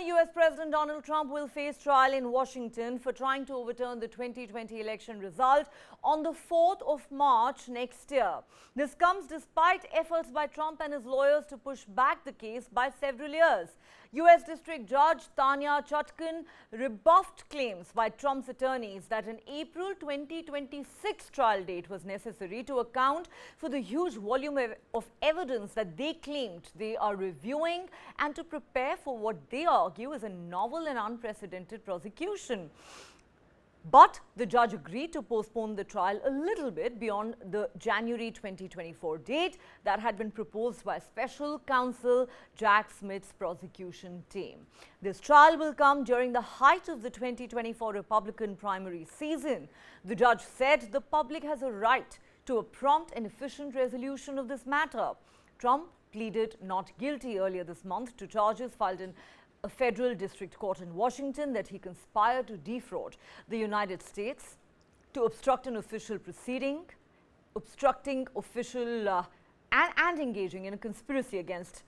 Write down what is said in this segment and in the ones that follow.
U.S. President Donald Trump will face trial in Washington for trying to overturn the 2020 election result on the 4th of March next year. This comes despite efforts by Trump and his lawyers to push back the case by several years. U.S. District Judge Tanya Chutkan rebuffed claims by Trump's attorneys that an April 2026 trial date was necessary to account for the huge volume of evidence that they claimed they are reviewing and to prepare for what they argue is a novel and unprecedented prosecution. But the judge agreed to postpone the trial a little bit beyond the January 2024 date that had been proposed by special counsel Jack Smith's prosecution team. This trial will come during the height of the 2024 Republican primary season. The judge said the public has a right to a prompt and efficient resolution of this matter. Trump pleaded not guilty earlier this month to charges filed in a federal district court in Washington that he conspired to defraud the United States, to obstruct an official proceeding, obstructing official and engaging in a conspiracy against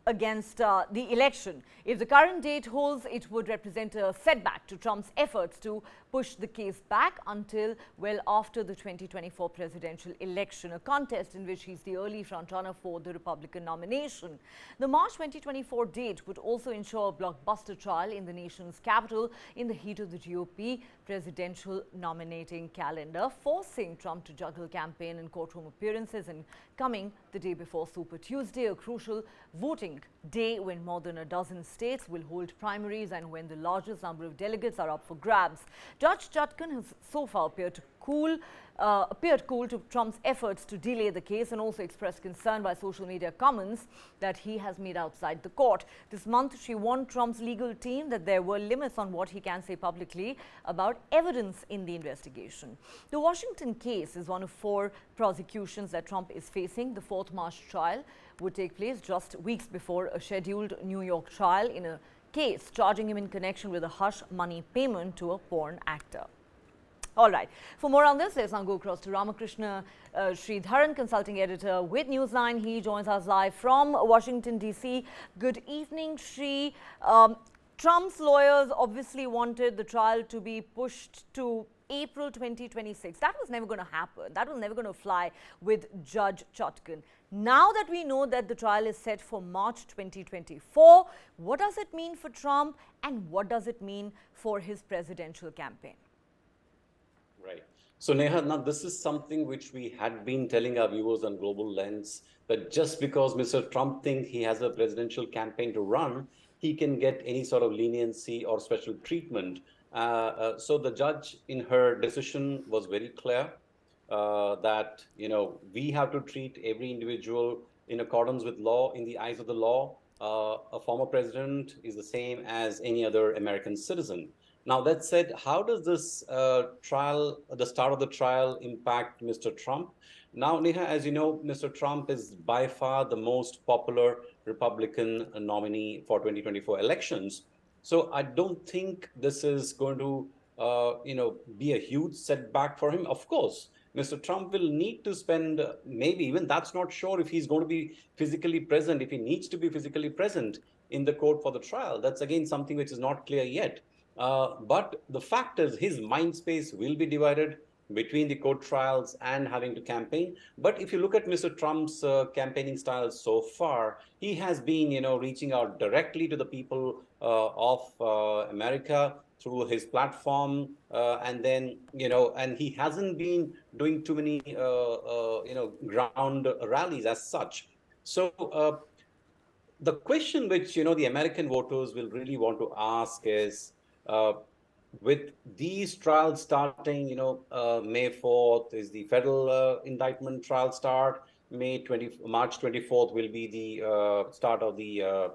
the election. If the current date holds, it would represent a setback to Trump's efforts to push the case back until well after the 2024 presidential election, a contest in which he's the early frontrunner for the Republican nomination. The March 2024 date would also ensure a blockbuster trial in the nation's capital in the heat of the GOP presidential nominating calendar, forcing Trump to juggle campaign and courtroom appearances and coming the day before Super Tuesday, a crucial voting day when more than a dozen states will hold primaries and when the largest number of delegates are up for grabs. Judge Chutkan has so far appeared cool to Trump's efforts to delay the case and also expressed concern by social media comments that he has made outside the court. This month, she warned Trump's legal team that there were limits on what he can say publicly about evidence in the investigation. The Washington case is one of 4 prosecutions that Trump is facing. The 4th March trial would take place just weeks before a scheduled New York trial in a case charging him in connection with a hush money payment to a porn actor. All right. For more on this, let's now go across to Ramakrishna Sridharan, consulting editor with News9. He joins us live from Washington, D.C. Good evening, Sri. Trump's lawyers obviously wanted the trial to be pushed to April 2026. That was never going to happen. That was never going to fly with Judge Chutkan. Now that we know that the trial is set for March 2024, what does it mean for Trump and what does it mean for his presidential campaign? Right. So Neha, now this is something which we had been telling our viewers on Global Lens, that just because Mr. Trump thinks he has a presidential campaign to run, he can get any sort of leniency or special treatment. So the judge in her decision was very clear that, we have to treat every individual in accordance with law, in the eyes of the law. A former president is the same as any other American citizen. Now, that said, how does this trial, the start of the trial, impact Mr. Trump? Now, Neha, as you know, Mr. Trump is by far the most popular Republican nominee for 2024 elections. So I don't think this is going to, be a huge setback for him. Of course, Mr. Trump will need to spend, maybe even that's not sure if he's going to be physically present, if he needs to be physically present in the court for the trial. That's again something which is not clear yet. But the fact is his mind space will be divided between the court trials and having to campaign. But if you look at Mr. Trump's campaigning style so far, he has been, reaching out directly to the people of America through his platform. And then, and he hasn't been doing too many, ground rallies as such. So the question which, the American voters will really want to ask is, with these trials starting, May 4th is the federal indictment trial start. March 24th will be the start of the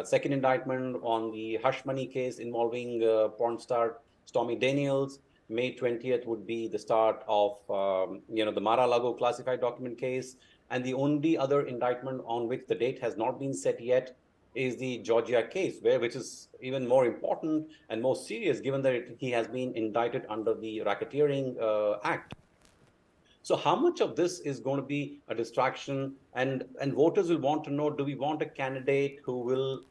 second indictment on the hush money case involving porn star Stormy Daniels. May 20th would be the start of, the Mar-a-Lago classified document case. And the only other indictment on which the date has not been set yet is the Georgia case, which is even more important and more serious, given that he has been indicted under the Racketeering Act. So how much of this is going to be a distraction? And voters will want to know, do we want a candidate who will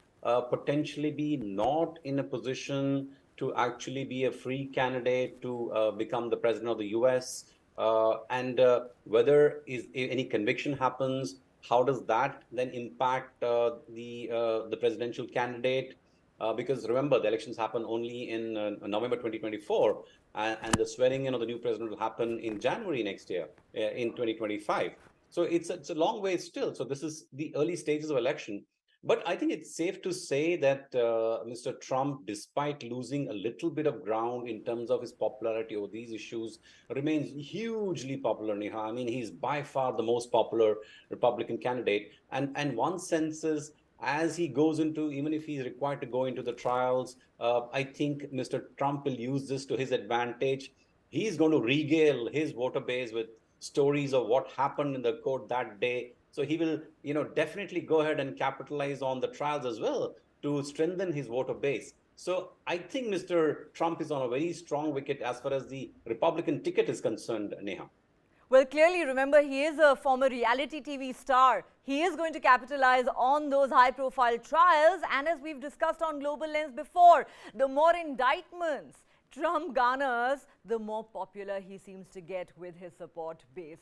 potentially be not in a position to actually be a free candidate to become the president of the US? And whether any conviction happens, how does that then impact the presidential candidate? Because remember, the elections happen only in November 2024, and the swearing in of the new president will happen in January next year, in 2025. So it's a long way still. So this is the early stages of election. But I think it's safe to say that Mr. Trump, despite losing a little bit of ground in terms of his popularity over these issues, remains hugely popular, Neha. I mean, he's by far the most popular Republican candidate. And one senses, as he goes into, even if he's required to go into the trials, I think Mr. Trump will use this to his advantage. He's going to regale his voter base with stories of what happened in the court that day. So he will, definitely go ahead and capitalize on the trials as well to strengthen his voter base. So I think Mr. Trump is on a very strong wicket as far as the Republican ticket is concerned, Neha. Well, clearly, remember, he is a former reality TV star. He is going to capitalize on those high-profile trials. And as we've discussed on Global Lens before, the more indictments Trump garners, the more popular he seems to get with his support base.